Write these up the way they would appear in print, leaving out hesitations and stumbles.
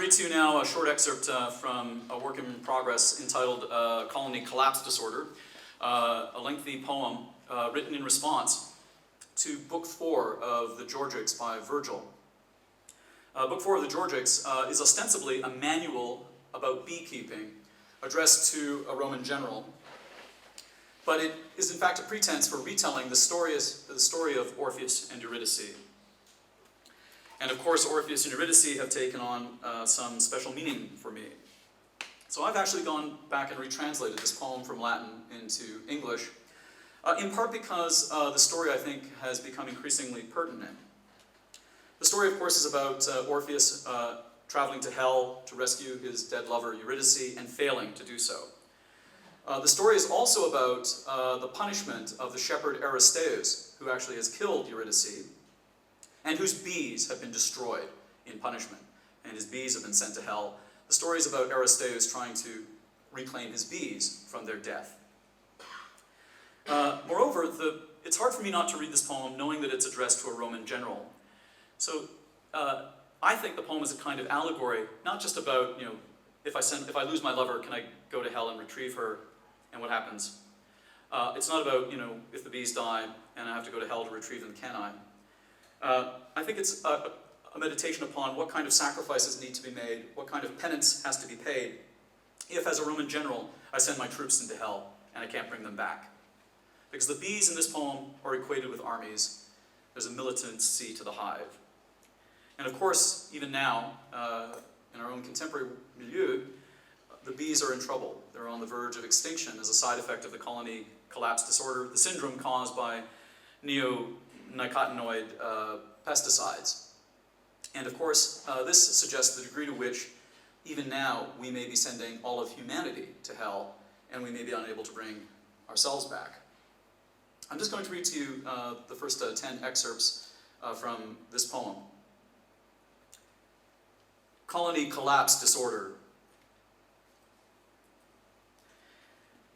read to you now a short excerpt from a work in progress entitled Colony Collapse Disorder, a lengthy poem written in response to Book 4 of the Georgics by Virgil. Book 4 of the Georgics is ostensibly a manual about beekeeping addressed to a Roman general, but it is in fact a pretense for retelling the story of Orpheus and Eurydice. And of course, Orpheus and Eurydice have taken on some special meaning for me. So I've actually gone back and retranslated this poem from Latin into English, in part because the story, I think, has become increasingly pertinent. The story, of course, is about Orpheus traveling to hell to rescue his dead lover Eurydice and failing to do so. The story is also about the punishment of the shepherd Aristeus, who actually has killed Eurydice, and whose bees have been destroyed in punishment, and his bees have been sent to hell. The story is about Aristeus trying to reclaim his bees from their death. Moreover, it's hard for me not to read this poem knowing that it's addressed to a Roman general. So I think the poem is a kind of allegory, not just about, if I lose my lover, can I go to hell and retrieve her, and what happens? It's not about, if the bees die and I have to go to hell to retrieve them, can I? I think it's a meditation upon what kind of sacrifices need to be made, what kind of penance has to be paid, if as a Roman general I send my troops into hell and I can't bring them back. Because the bees in this poem are equated with armies. There's a militancy to the hive. And of course, even now, in our own contemporary milieu, the bees are in trouble. They're on the verge of extinction as a side effect of the colony collapse disorder, the syndrome caused by neonicotinoid pesticides. And of course, this suggests the degree to which, even now, we may be sending all of humanity to hell, and we may be unable to bring ourselves back. I'm just going to read to you the first 10 excerpts from this poem. Colony Collapse Disorder.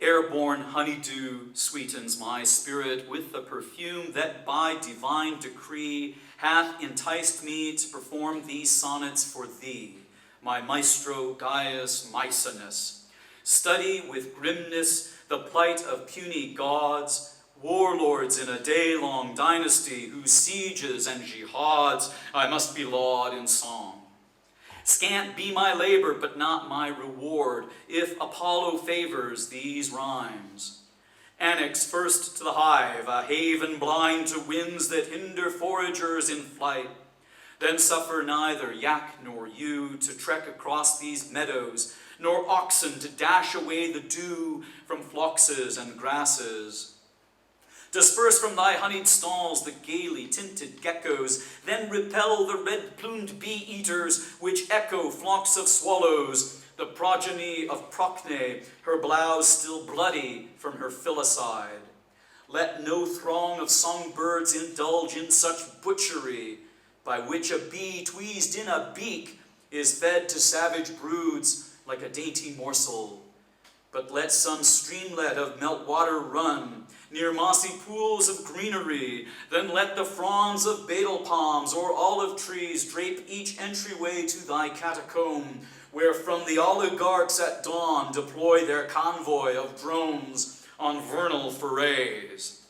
Airborne honeydew sweetens my spirit with the perfume that by divine decree hath enticed me to perform these sonnets for thee, my maestro Gaius Maecenas. Study with grimness the plight of puny gods, warlords in a day-long dynasty whose sieges and jihads I must be laud in song. Scant be my labor, but not my reward, if Apollo favors these rhymes. Annex first to the hive, a haven blind to winds that hinder foragers in flight. Then suffer neither yak nor ewe to trek across these meadows, nor oxen to dash away the dew from phloxes and grasses. Disperse from thy honeyed stalls the gaily tinted geckos, then repel the red-plumed bee-eaters which echo flocks of swallows, the progeny of Procne, her blouse still bloody from her filicide. Let no throng of songbirds indulge in such butchery, by which a bee tweezed in a beak is fed to savage broods like a dainty morsel. But let some streamlet of meltwater run near mossy pools of greenery, then let the fronds of betel palms or olive trees drape each entryway to thy catacomb, where from the oligarchs at dawn deploy their convoy of drones on vernal forays.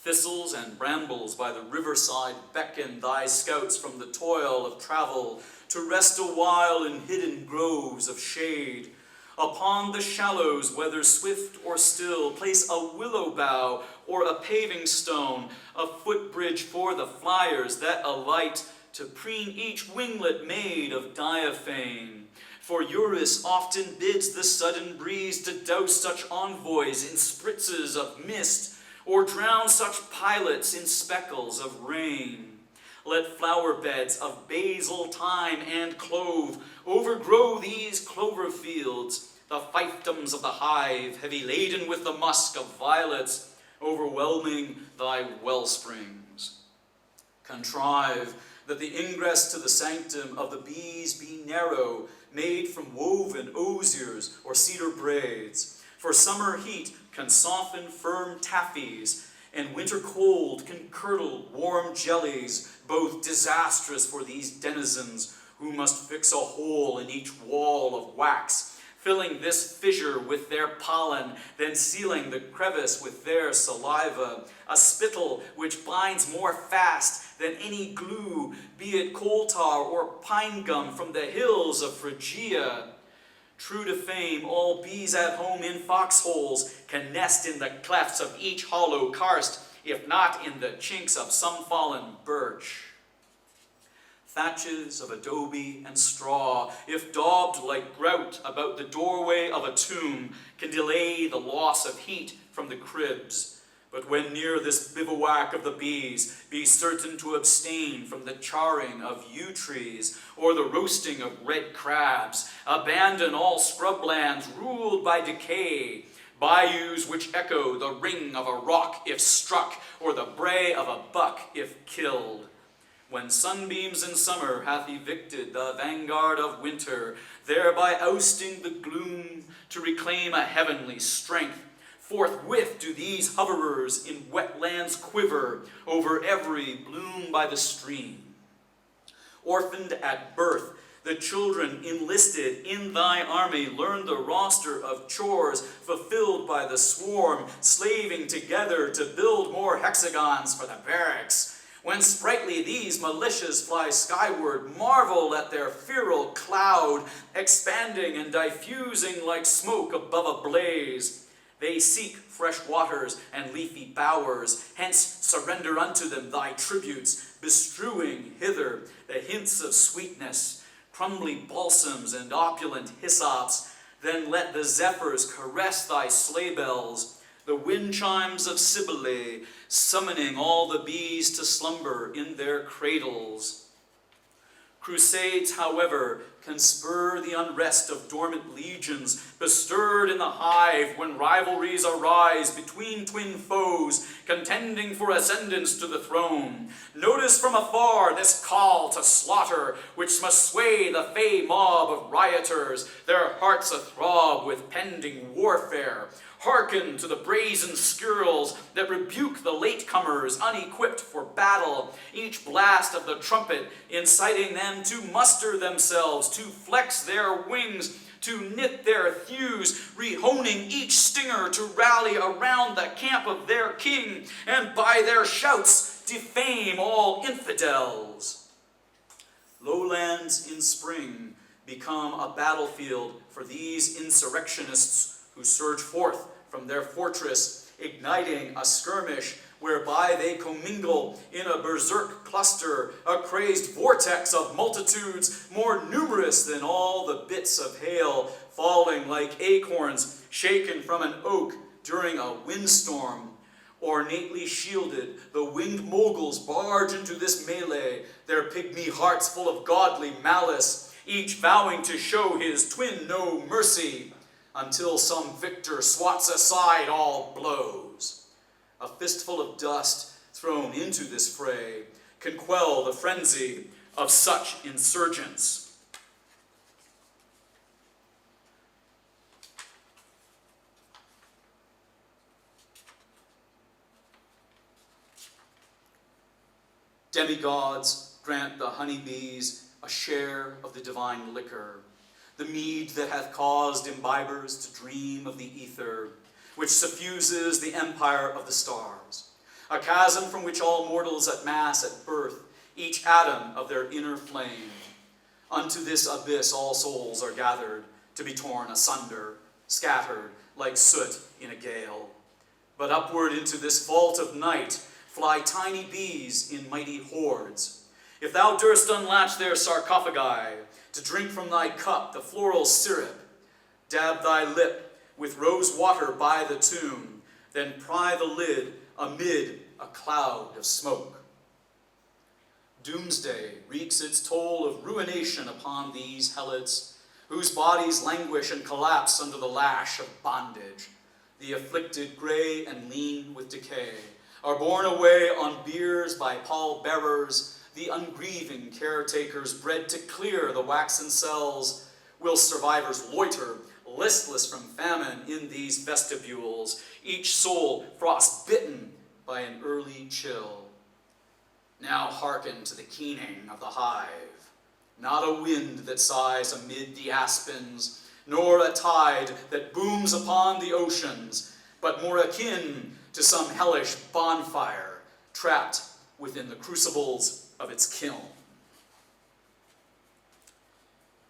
Thistles and brambles by the riverside beckon thy scouts from the toil of travel to rest a while in hidden groves of shade. Upon the shallows, whether swift or still, place a willow bough or a paving stone, a footbridge for the flyers that alight to preen each winglet made of diaphane. For Eurus often bids the sudden breeze to douse such envoys in spritzes of mist, or drown such pilots in speckles of rain. Let flower beds of basil, thyme, and clove overgrow these clover fields, the fiefdoms of the hive, heavy laden with the musk of violets, overwhelming thy wellsprings. Contrive that the ingress to the sanctum of the bees be narrow, made from woven osiers or cedar braids. For summer heat can soften firm taffies, and winter cold can curdle warm jellies, both disastrous for these denizens who must fix a hole in each wall of wax, filling this fissure with their pollen, then sealing the crevice with their saliva, a spittle which binds more fast than any glue, be it coal tar or pine gum from the hills of Phrygia. True to fame, all bees at home in foxholes can nest in the clefts of each hollow karst, if not in the chinks of some fallen birch. Thatches of adobe and straw, if daubed like grout about the doorway of a tomb, can delay the loss of heat from the cribs. But when near this bivouac of the bees, be certain to abstain from the charring of yew trees or the roasting of red crabs. Abandon all scrublands ruled by decay, bayous which echo the ring of a rock if struck, or the bray of a buck if killed. When sunbeams in summer hath evicted the vanguard of winter, thereby ousting the gloom to reclaim a heavenly strength, forthwith do these hoverers in wetlands quiver over every bloom by the stream. Orphaned at birth, the children enlisted in thy army learn the roster of chores fulfilled by the swarm, slaving together to build more hexagons for the barracks. When sprightly these militias fly skyward, marvel at their feral cloud, expanding and diffusing like smoke above a blaze. They seek fresh waters and leafy bowers, hence surrender unto them thy tributes, bestrewing hither the hints of sweetness, crumbly balsams and opulent hyssops. Then let the zephyrs caress thy sleigh bells, the wind chimes of Cybele, summoning all the bees to slumber in their cradles. Crusades, however, can spur the unrest of dormant legions, bestirred in the hive when rivalries arise between twin foes, contending for ascendance to the throne. Notice from afar this call to slaughter, which must sway the fey mob of rioters, their hearts athrob with pending warfare. Hearken to the brazen skirls that rebuke the latecomers unequipped for battle, each blast of the trumpet inciting them to muster themselves, to flex their wings, to knit their thews, rehoning each stinger to rally around the camp of their king, and by their shouts defame all infidels. Lowlands in spring become a battlefield for these insurrectionists who surge forth from their fortress, igniting a skirmish whereby they commingle in a berserk cluster, a crazed vortex of multitudes more numerous than all the bits of hail falling like acorns shaken from an oak during a windstorm. Ornately shielded, the winged moguls barge into this melee, their pygmy hearts full of godly malice, each vowing to show his twin no mercy, until some victor swats aside all blows. A fistful of dust thrown into this fray can quell the frenzy of such insurgents. Demigods grant the honeybees a share of the divine liquor, the mead that hath caused imbibers to dream of the ether, which suffuses the empire of the stars, a chasm from which all mortals at mass at birth, each atom of their inner flame. Unto this abyss all souls are gathered, to be torn asunder, scattered like soot in a gale. But upward into this vault of night fly tiny bees in mighty hordes. If thou durst unlatch their sarcophagi, to drink from thy cup the floral syrup, dab thy lip with rose water by the tomb, then pry the lid amid a cloud of smoke. Doomsday wreaks its toll of ruination upon these helots, whose bodies languish and collapse under the lash of bondage. The afflicted, gray and lean with decay, are borne away on biers by pall-bearers, the ungrieving caretakers bred to clear the waxen cells, whilst survivors loiter, listless from famine in these vestibules, each soul frost-bitten by an early chill. Now hearken to the keening of the hive. not a wind that sighs amid the aspens, nor a tide that booms upon the oceans, but more akin to some hellish bonfire trapped within the crucibles of its kiln.